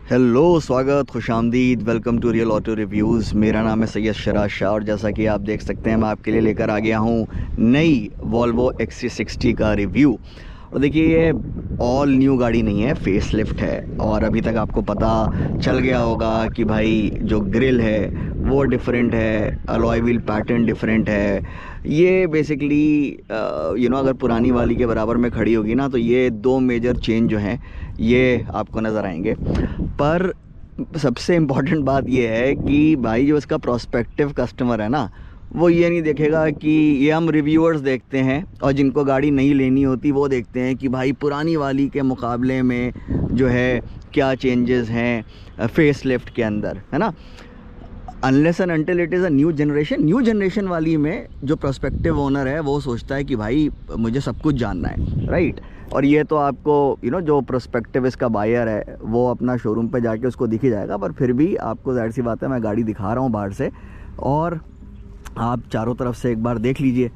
Hello, स्वागत, खुशामदीद, welcome to real auto reviews. मेरा नाम है सैयद शराज शाह और जैसा कि आप देख सकते हैं मैं आपके लिए लेकर आ गया हूँ नई वॉल्वो XC60 का रिव्यू। और देखिए ये ऑल न्यू गाड़ी नहीं है, फेस लिफ्ट है। और अभी तक आपको पता चल गया होगा कि भाई जो ग्रिल है वो डिफरेंट है, अलॉय व्हील पैटर्न डिफरेंट है। ये बेसिकली अगर पुरानी वाली के बराबर में खड़ी होगी ना तो ये दो मेजर चेंज जो हैं ये आपको नज़र आएंगे। पर सबसे इम्पॉर्टेंट बात ये है कि भाई जो इसका प्रोस्पेक्टिव कस्टमर है ना, वो ये नहीं देखेगा कि ये हम रिव्यूअर्स देखते हैं और जिनको गाड़ी नहीं लेनी होती वो देखते हैं कि भाई पुरानी वाली के मुकाबले में जो है क्या चेंजेस हैं फेस लिफ्ट के अंदर, है ना। Unless and until it is a new generation वाली में जो प्रोस्पेक्टिव ओनर है वो सोचता है कि भाई मुझे सब कुछ जानना है, राइट। और ये तो आपको जो प्रोस्पेक्टिव इसका बायर है वो अपना शोरूम पे जाके उसको दिख ही जाएगा। पर फिर भी आपको जाहिर सी बात है मैं गाड़ी दिखा रहा हूँ बाहर से और आप चारों तरफ से एक बार देख लीजिए।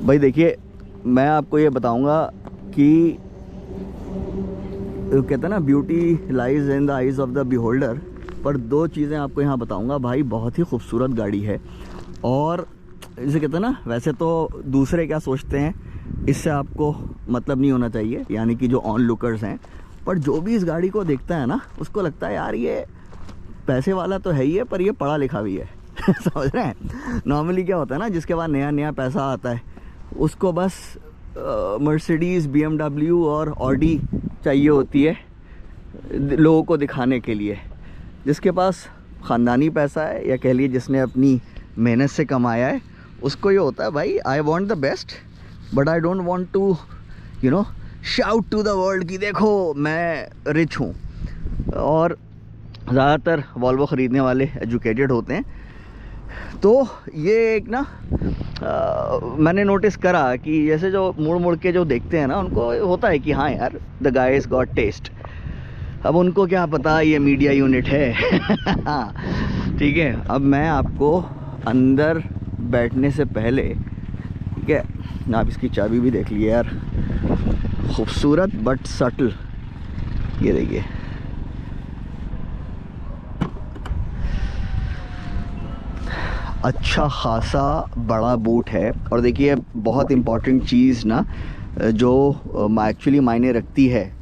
भाई देखिए, मैं आपको ये बताऊंगा कि कहते हैं ना beauty lies in the eyes of the beholder. पर दो चीज़ें आपको यहाँ बताऊंगा। भाई बहुत ही खूबसूरत गाड़ी है और इसे कहते हैं ना, वैसे तो दूसरे क्या सोचते हैं इससे आपको मतलब नहीं होना चाहिए, यानी कि जो ऑन लुकर्स हैं। पर जो भी इस गाड़ी को देखता है ना उसको लगता है यार ये पैसे वाला तो है ही है पर ये पढ़ा लिखा भी है। समझ रहे हैं। नॉर्मली क्या होता है ना, जिसके बाद नया नया पैसा आता है उसको बस मर्सिडीज़, BMW और ऑडी चाहिए होती है लोगों को दिखाने के लिए। जिसके पास ख़ानदानी पैसा है या कह लिए जिसने अपनी मेहनत से कमाया है उसको ये होता है भाई I want the best but I don't want to shout to the world कि देखो मैं रिच हूँ। और ज़्यादातर वॉल्वो ख़रीदने वाले एजुकेटेड होते हैं। तो ये एक ना मैंने नोटिस करा कि जैसे जो मुड़ मुड़ के जो देखते हैं ना उनको होता है कि हाँ यार the guy is got taste. अब उनको क्या पता ये मीडिया यूनिट है। ठीक है, अब मैं आपको अंदर बैठने से पहले, ठीक है, आप इसकी चाबी भी देख लिए यार, खूबसूरत बट सटल। ये देखिए, अच्छा खासा बड़ा बूट है। और देखिए बहुत इम्पॉर्टेंट चीज़ ना जो एक्चुअली मायने रखती है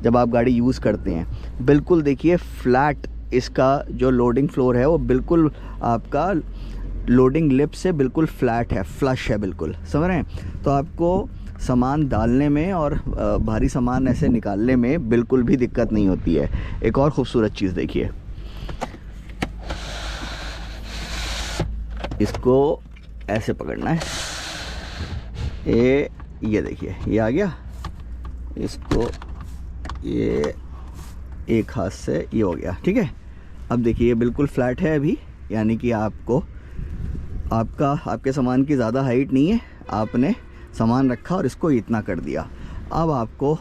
जब आप गाड़ी यूज़ करते हैं, बिल्कुल देखिए फ्लैट इसका जो लोडिंग फ्लोर है वो बिल्कुल आपका लोडिंग लिप से बिल्कुल फ्लैट है, फ्लश है, बिल्कुल समझ रहे हैं। तो आपको सामान डालने में और भारी सामान ऐसे निकालने में बिल्कुल भी दिक्कत नहीं होती है। एक और ख़ूबसूरत चीज़ देखिए, इसको ऐसे पकड़ना है, ये देखिए ये आ गया। इसको ये एक हाथ से ये हो गया, ठीक है। अब देखिए ये बिल्कुल फ्लैट है अभी, यानी कि आपके सामान की ज़्यादा हाइट नहीं है, आपने सामान रखा और इसको इतना कर दिया। अब आपको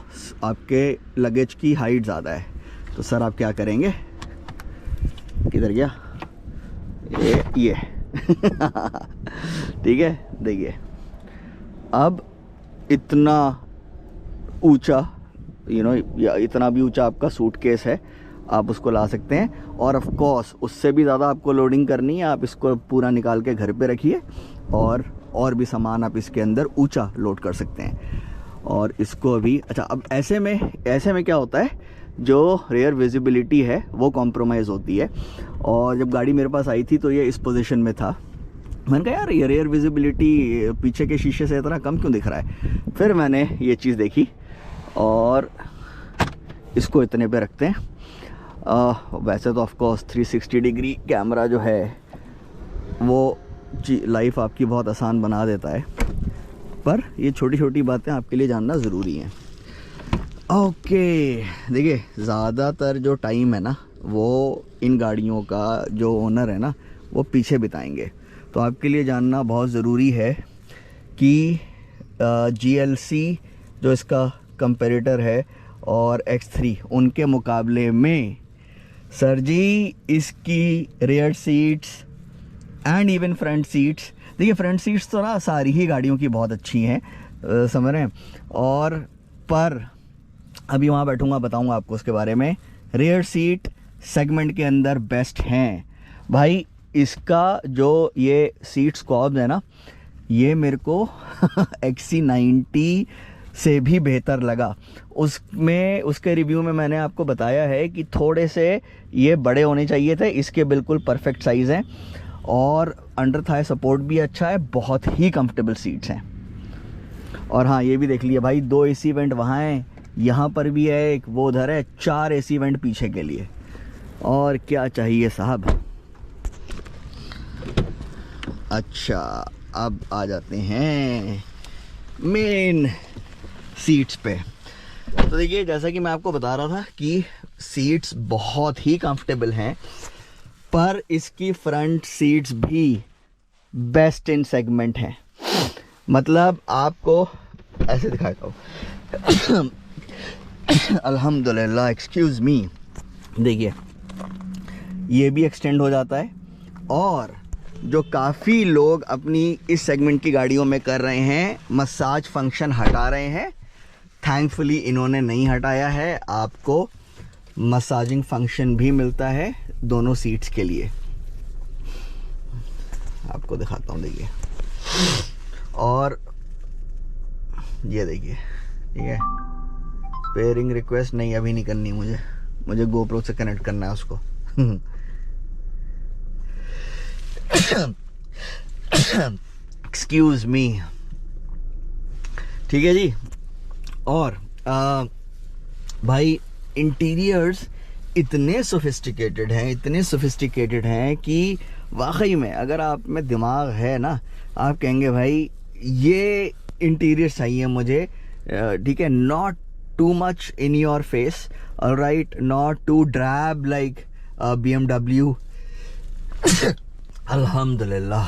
आपके लगेज की हाइट ज़्यादा है तो सर आप क्या करेंगे, किधर गया ये ठीक है। देखिए अब इतना ऊंचा या इतना भी ऊंचा आपका सूटकेस है, आप उसको ला सकते हैं। और ऑफ कोर्स उससे भी ज़्यादा आपको लोडिंग करनी है, आप इसको पूरा निकाल के घर पे रखिए और भी सामान आप इसके अंदर ऊंचा लोड कर सकते हैं। और इसको अभी अच्छा, अब ऐसे में क्या होता है, जो रेयर विजिबिलिटी है वो कॉम्प्रोमाइज़ होती है। और जब गाड़ी मेरे पास आई थी तो ये इस पोजीशन में था। मैंने कहा यार ये रेयर विजिबिलिटी पीछे के शीशे से इतना कम क्यों दिख रहा है। फिर मैंने ये चीज़ देखी और इसको इतने पे रखते हैं। वैसे तो ऑफ कोर्स 360 डिग्री कैमरा जो है वो लाइफ आपकी बहुत आसान बना देता है, पर ये छोटी छोटी बातें आपके लिए जानना ज़रूरी हैं। ओके, देखिए ज़्यादातर जो टाइम है ना वो इन गाड़ियों का जो ओनर है ना वो पीछे बिताएंगे। तो आपके लिए जानना बहुत ज़रूरी है कि GLC जो इसका कंपैरेटर है और X3 उनके मुकाबले में सर जी इसकी rear seats and even front seats, देखिए फ्रंट सीट्स तो ना सारी ही गाड़ियों की बहुत अच्छी हैं, समझ रहे हैं। और पर अभी वहाँ बैठूंगा, बताऊंगा आपको उसके बारे में। रेयर सीट सेगमेंट के अंदर बेस्ट हैं भाई। इसका जो ये सीट स्क्वाब है ना, ये मेरे को XC90 से भी बेहतर लगा। उसमें उसके रिव्यू में मैंने आपको बताया है कि थोड़े से ये बड़े होने चाहिए थे, इसके बिल्कुल परफेक्ट साइज़ हैं और अंडर थाई सपोर्ट भी अच्छा है, बहुत ही कंफर्टेबल सीट्स हैं। और हाँ, ये भी देख लिया भाई, 2 AC वेंट वहाँ हैं, यहाँ पर भी है एक, वो उधर है, 4 AC वेंट पीछे के लिए। और क्या चाहिए साहब। अच्छा, अब आ जाते हैं मेन सीट्स पे। तो देखिए, जैसा कि मैं आपको बता रहा था कि सीट्स बहुत ही कंफर्टेबल हैं, पर इसकी फ्रंट सीट्स भी बेस्ट इन सेगमेंट हैं। मतलब आपको ऐसे दिखाता हूँ अल्हम्दुलिल्लाह, एक्सक्यूज़ मी, देखिए ये भी एक्सटेंड हो जाता है। और जो काफ़ी लोग अपनी इस सेगमेंट की गाड़ियों में कर रहे हैं, मसाज फंक्शन हटा रहे हैं, थैंकफुली इन्होंने नहीं हटाया है। आपको मसाजिंग फंक्शन भी मिलता है दोनों सीट्स के लिए। आपको दिखाता हूँ, देखिए। और ये देखिए, ठीक है, पेयरिंग रिक्वेस्ट नहीं, अभी नहीं करनी, मुझे गोप्रो से कनेक्ट करना है उसको। एक्सक्यूज मी, ठीक है जी। और भाई इंटीरियर्स इतने सोफिस्टिकेटेड हैं कि वाकई में अगर आप में दिमाग है ना, आप कहेंगे भाई ये इंटीरियर चाहिए मुझे, ठीक है, not too much in your face, alright, not too drab like BMW। Alhamdulillah,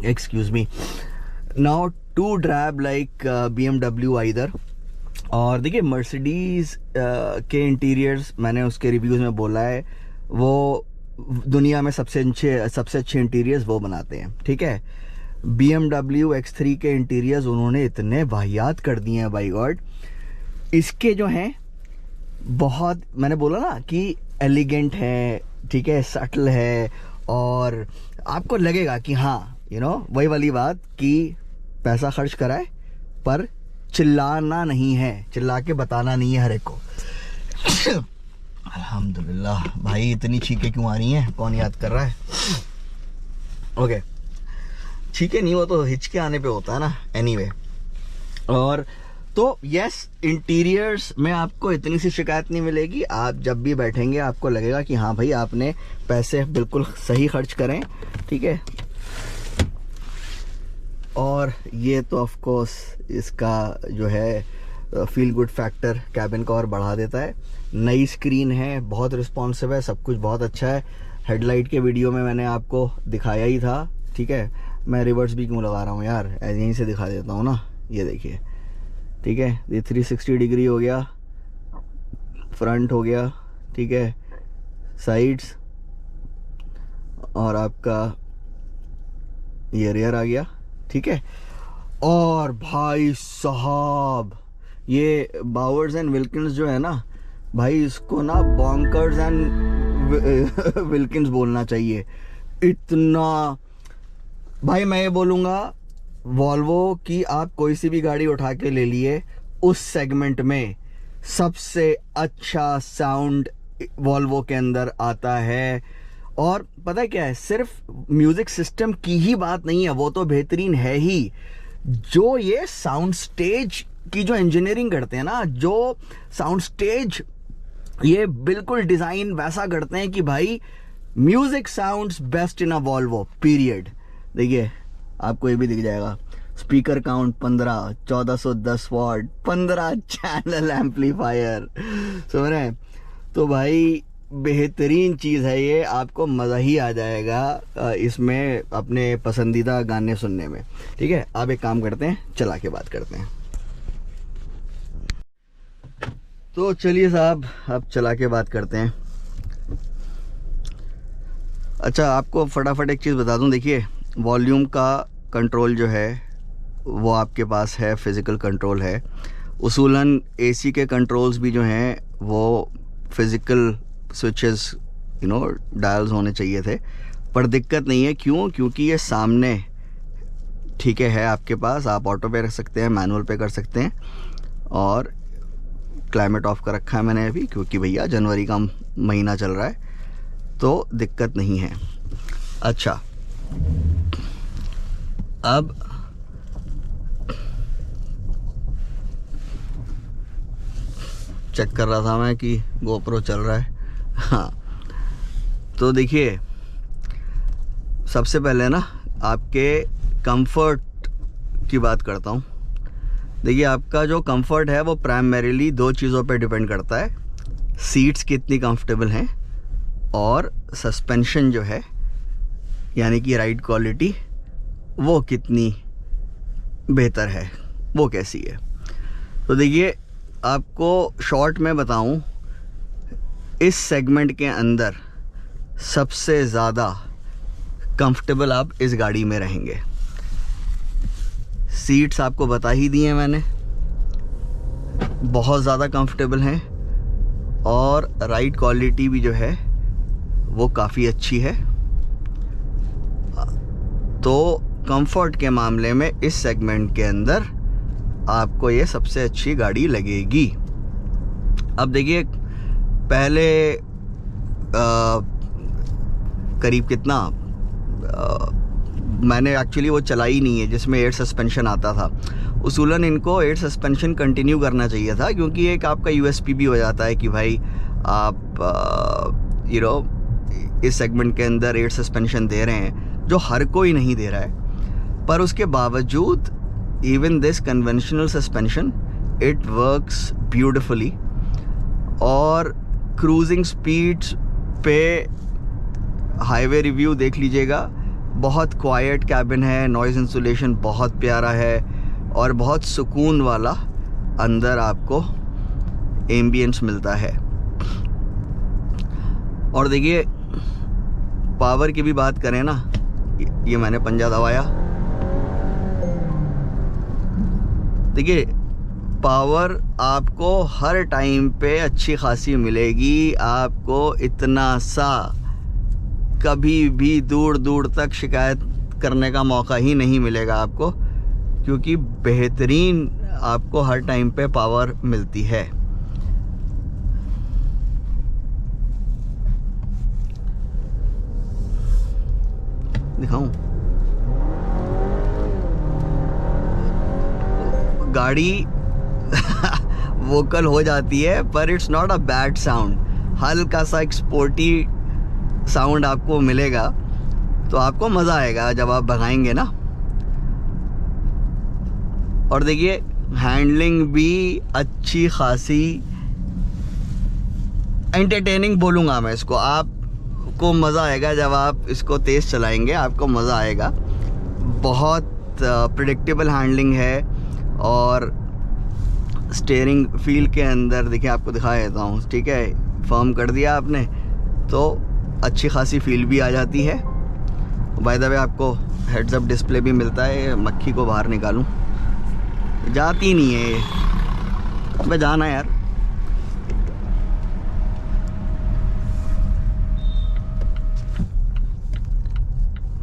excuse me, not too drab like BMW either। और देखिए, मर्सिडीज़ के इंटीरियर्स मैंने उसके रिव्यूज़ में बोला है, वो दुनिया में सबसे अच्छे इंटीरियर्स वो बनाते हैं, ठीक है। BMW X3 के इंटीरियर्स उन्होंने इतने वाहियात कर दिए हैं, बाय गॉड। इसके जो हैं बहुत, मैंने बोला ना कि एलिगेंट है, ठीक है, सटल है, और आपको लगेगा कि हाँ, वही वाली बात कि पैसा खर्च कराए पर चिल्लाना नहीं है, चिल्ला के बताना नहीं है हर एक को। अल्हम्दुलिल्लाह भाई, इतनी छींकें क्यों आ रही हैं, कौन याद कर रहा है? ओके, छींकें नहीं, वो तो हिचके आने पे होता है ना, एनीवे। और तो यस, इंटीरियर्स में आपको इतनी सी शिकायत नहीं मिलेगी। आप जब भी बैठेंगे आपको लगेगा कि हाँ भाई, आपने पैसे बिल्कुल सही खर्च करें, ठीक है। और ये तो ऑफ कोर्स इसका जो है फील गुड फैक्टर कैबिन का और बढ़ा देता है। नई स्क्रीन है, बहुत रिस्पॉन्सिव है, सब कुछ बहुत अच्छा है। हेडलाइट के वीडियो में मैंने आपको दिखाया ही था, ठीक है। मैं रिवर्स भी क्यों लगा रहा हूँ यार, यहीं से दिखा देता हूँ ना, ये देखिए, ठीक है। ये 360 डिग्री हो गया, फ्रंट हो गया, ठीक है, साइड्स, और आपका ये रियर आ गया, ठीक है। और भाई साहब, ये बावर्स एंड विल्किंस जो है ना भाई, इसको ना बॉन्कर्स एंड विल्किंस बोलना चाहिए। इतना भाई, मैं ये बोलूँगा, वॉल्वो की आप कोई सी भी गाड़ी उठा के ले लिए, उस सेगमेंट में सबसे अच्छा साउंड वॉल्वो के अंदर आता है। और पता है क्या है, सिर्फ म्यूजिक सिस्टम की ही बात नहीं है, वो तो बेहतरीन है ही, जो ये साउंड स्टेज की जो इंजीनियरिंग करते हैं ना, जो साउंड स्टेज ये बिल्कुल डिज़ाइन वैसा करते हैं कि भाई music sounds best in a Volvo, period. देखिए, आपको ये भी दिख जाएगा, speaker count 15, 1410 what, 15 channel amplifier, समझ रहे हैं। तो भाई बेहतरीन चीज़ है ये, आपको मज़ा ही आ जाएगा इसमें अपने पसंदीदा गाने सुनने में, ठीक है। आप एक काम करते हैं, चला के बात करते हैं। तो चलिए साहब, अब चला के बात करते हैं। अच्छा, आपको फटाफट एक चीज़ बता दूं, देखिए वॉल्यूम का कंट्रोल जो है वो आपके पास है, फिज़िकल कंट्रोल है, उसूलन एसी के कंट्रोल्स भी जो हैं वो फिज़िकल स्विचेस डायल्स होने चाहिए थे, पर दिक्कत नहीं है। क्यों? क्योंकि ये सामने ठीक है आपके पास, आप ऑटो पे रख सकते हैं, मैनुअल पे कर सकते हैं, और क्लाइमेट ऑफ कर रखा है मैंने अभी, क्योंकि भैया जनवरी का महीना चल रहा है तो दिक्कत नहीं है। अच्छा, अब चेक कर रहा था मैं कि गोप्रो चल रहा है। हाँ, तो देखिए सबसे पहले ना आपके कंफर्ट की बात करता हूँ। देखिए आपका जो कंफर्ट है वो प्राइमरीली दो चीज़ों पे डिपेंड करता है, सीट्स कितनी कंफर्टेबल हैं और सस्पेंशन जो है यानी कि राइड क्वालिटी वो कितनी बेहतर है, वो कैसी है। तो देखिए आपको शॉर्ट में बताऊं, इस सेगमेंट के अंदर सबसे ज़्यादा कंफर्टेबल आप इस गाड़ी में रहेंगे। सीट्स आपको बता ही दी हैं मैंने, बहुत ज़्यादा कंफर्टेबल हैं, और राइड क्वालिटी भी जो है वो काफ़ी अच्छी है। तो कंफर्ट के मामले में इस सेगमेंट के अंदर आपको ये सबसे अच्छी गाड़ी लगेगी। अब देखिए पहले करीब कितना मैंने एक्चुअली वो चलाई नहीं है जिसमें एयर सस्पेंशन आता था। उसूलन इनको एयर सस्पेंशन कंटिन्यू करना चाहिए था, क्योंकि एक आपका यूएसपी भी हो जाता है कि भाई आप इस सेगमेंट के अंदर एयर सस्पेंशन दे रहे हैं, जो हर कोई नहीं दे रहा है। पर उसके बावजूद even this conventional suspension it works beautifully, और क्रूजिंग स्पीड्स पे हाईवे रिव्यू देख लीजिएगा, बहुत क्वाइट कैबिन है, नॉइज़ इंसुलेशन बहुत प्यारा है, और बहुत सुकून वाला अंदर आपको एम्बियंस मिलता है। और देखिए पावर की भी बात करें ना, ये मैंने पंजा दबाया, देखिए पावर आपको हर टाइम पे अच्छी खासी मिलेगी। आपको इतना सा कभी भी दूर दूर तक शिकायत करने का मौका ही नहीं मिलेगा आपको, क्योंकि बेहतरीन आपको हर टाइम पे पावर मिलती है। दिखाऊं? गाड़ी वोकल हो जाती है, पर it's not a bad sound. हल्का सा एक स्पोर्टी साउंड आपको मिलेगा, तो आपको मज़ा आएगा जब आप भगाएंगे ना। और देखिए हैंडलिंग भी अच्छी खासी एंटरटेनिंग बोलूँगा मैं इसको। आपको मज़ा आएगा जब आप इसको तेज़ चलाएंगे, आपको मज़ा आएगा। बहुत प्रेडिक्टेबल हैंडलिंग है, और स्टीयरिंग फील के अंदर देखिए आपको दिखा देता हूँ, ठीक है, फर्म कर दिया आपने तो अच्छी खासी फील भी आ जाती है। बाय द वे आपको हेड्स अप डिस्प्ले भी मिलता है। मक्खी को बाहर निकालूं, जाती नहीं है ये, अबे जाना यार।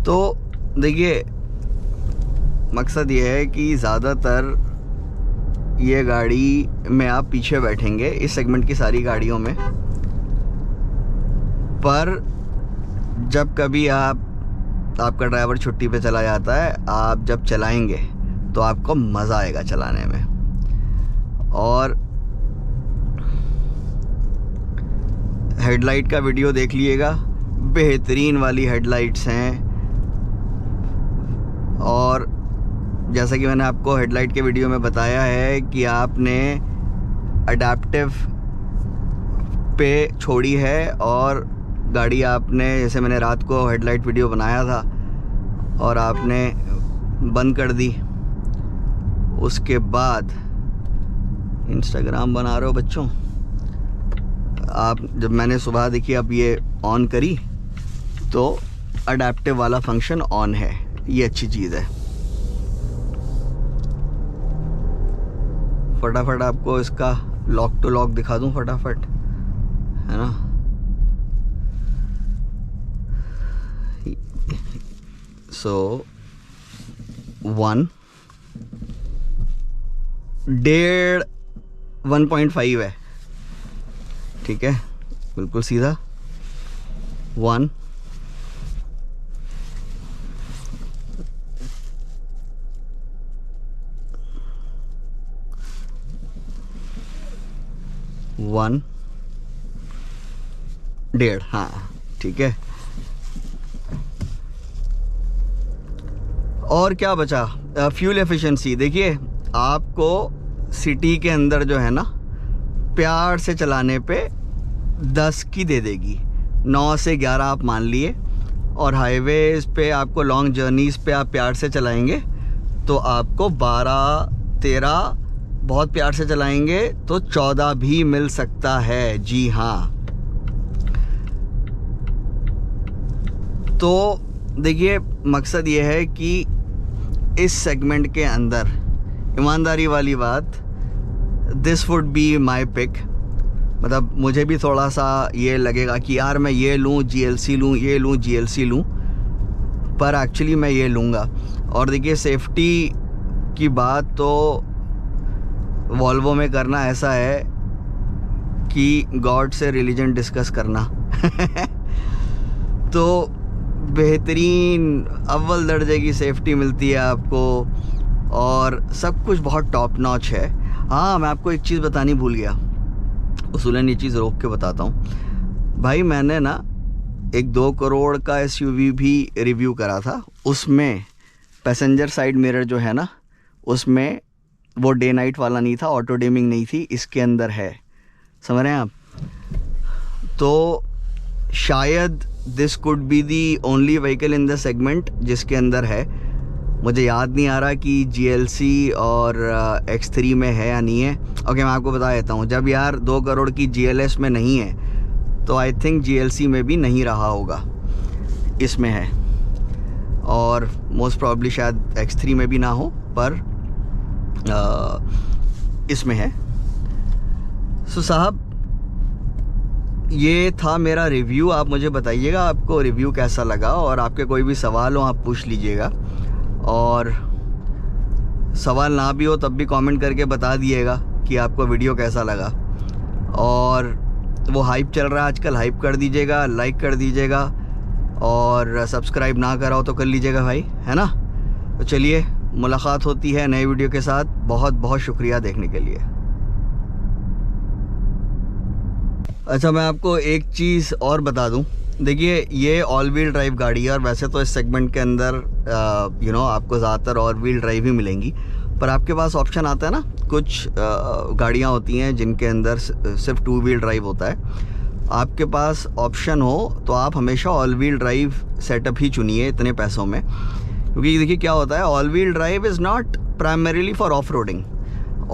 तो देखिए मकसद ये है कि ज़्यादातर ये गाड़ी में आप पीछे बैठेंगे इस सेगमेंट की सारी गाड़ियों में, पर जब कभी आपका ड्राइवर छुट्टी पे चला जाता है, आप जब चलाएंगे तो आपको मज़ा आएगा चलाने में। और हेडलाइट का वीडियो देख लीजिएगा, बेहतरीन वाली हेडलाइट्स हैं। और जैसा कि मैंने आपको हेडलाइट के वीडियो में बताया है कि आपने अडैप्टिव पे छोड़ी है, और गाड़ी आपने, जैसे मैंने रात को हेडलाइट वीडियो बनाया था और आपने बंद कर दी, उसके बाद इंस्टाग्राम बना रहे हो बच्चों आप, जब मैंने सुबह देखी अब ये ऑन करी तो अडैप्टिव वाला फंक्शन ऑन है। ये अच्छी चीज़ है। फटाफट आपको इसका लॉक टू लॉक दिखा दूं फटाफट, है ना। सो 1.5 है, ठीक है, बिल्कुल सीधा 1 1.5, हाँ ठीक है। और क्या बचा, फ्यूल एफिशिएंसी। देखिए आपको सिटी के अंदर जो है ना प्यार से चलाने पे 10 की दे देगी, 9 से 11 आप मान लिए, और हाईवेज़ पे आपको लॉन्ग जर्नीज़ पे आप प्यार से चलाएंगे तो आपको 12-13, बहुत प्यार से चलाएंगे तो 14 भी मिल सकता है, जी हाँ। तो देखिए मकसद ये है कि इस सेगमेंट के अंदर ईमानदारी वाली बात, this would be my pick. मतलब मुझे भी थोड़ा सा ये लगेगा कि यार मैं ये लूँ GLC लूँ, ये लूँ GLC लूँ, पर एक्चुअली मैं ये लूँगा। और देखिए सेफ्टी की बात तो वॉल्वो में करना ऐसा है कि गॉड से रिलीजन डिस्कस करना तो बेहतरीन अव्वल दर्जे की सेफ्टी मिलती है आपको और सब कुछ बहुत टॉप नॉच है। हाँ, मैं आपको एक चीज़ बतानी भूल गया, उसूलन ये चीज़ रोक के बताता हूँ भाई। मैंने ना एक 2 करोड़ का SUV भी रिव्यू करा था, उसमें पैसेंजर साइड मिरर जो है ना, उसमें वो डे नाइट वाला नहीं था, ऑटो डिमिंग नहीं थी, इसके अंदर है, समझ रहे हैं आप। तो शायद this could be the only vehicle in the segment जिसके अंदर है। मुझे याद नहीं आ रहा कि GLC और X3 में है या नहीं है। ओके, मैं आपको बता देता हूँ, जब यार 2 करोड़ की GLS में नहीं है तो आई थिंक GLC में भी नहीं रहा होगा, इसमें है। और मोस्ट प्रॉब्ली शायद X3 में भी ना हो, पर इसमें है। सो साहब, ये था मेरा रिव्यू। आप मुझे बताइएगा आपको रिव्यू कैसा लगा, और आपके कोई भी सवाल हो आप पूछ लीजिएगा, और सवाल ना भी हो तब भी कमेंट करके बता दिएगा कि आपको वीडियो कैसा लगा। और वो हाइप चल रहा है आजकल, हाइप कर दीजिएगा, लाइक कर दीजिएगा, और सब्सक्राइब ना करा हो तो कर लीजिएगा भाई, है ना। तो चलिए, मुलाकात होती है नए वीडियो के साथ। बहुत बहुत शुक्रिया देखने के लिए। अच्छा, मैं आपको एक चीज़ और बता दूं। देखिए, ये ऑल व्हील ड्राइव गाड़ी है, और वैसे तो इस सेगमेंट के अंदर आपको ज़्यादातर ऑल व्हील ड्राइव ही मिलेंगी, पर आपके पास ऑप्शन आता है ना, कुछ गाड़ियाँ होती हैं जिनके अंदर सिर्फ 2 व्हील ड्राइव होता है। आपके पास ऑप्शन हो तो आप हमेशा ऑल व्हील ड्राइव सेटअप ही चुनिए इतने पैसों में, क्योंकि देखिए क्या होता है, all wheel drive is not primarily for off roading.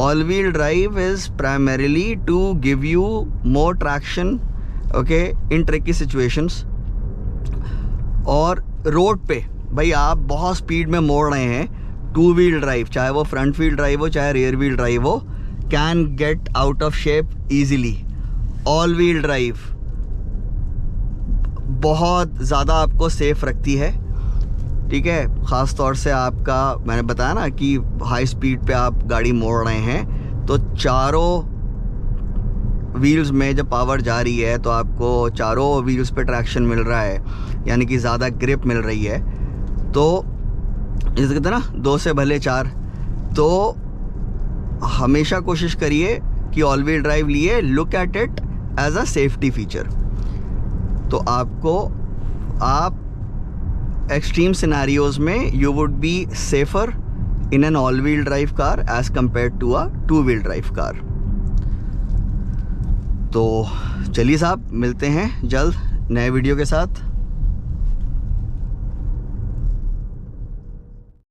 All wheel drive is primarily to give you more traction, okay, in tricky situations। और रोड पे भाई आप बहुत स्पीड में मोड़ रहे हैं, 2 व्हील ड्राइव, चाहे वो फ्रंट व्हील ड्राइव हो चाहे रियर व्हील ड्राइव हो, can get out of shape easily. All wheel drive बहुत ज़्यादा आपको सेफ रखती है, ठीक है। ख़ास तौर से आपका, मैंने बताया ना कि हाई स्पीड पे आप गाड़ी मोड़ रहे हैं तो चारों व्हील्स में जब पावर जा रही है तो आपको चारों व्हील्स पे ट्रैक्शन मिल रहा है, यानी कि ज़्यादा ग्रिप मिल रही है। तो जैसे कहते हैं ना, 2 से भले 4। तो हमेशा कोशिश करिए कि ऑल व्हील ड्राइव लिए, look at it as a safety feature. तो आप एक्सट्रीम सिनेरियोज में you would be safer in an all wheel drive car as compare to a 2 wheel drive car. तो चलिए साहब, मिलते हैं जल्द नए वीडियो के साथ।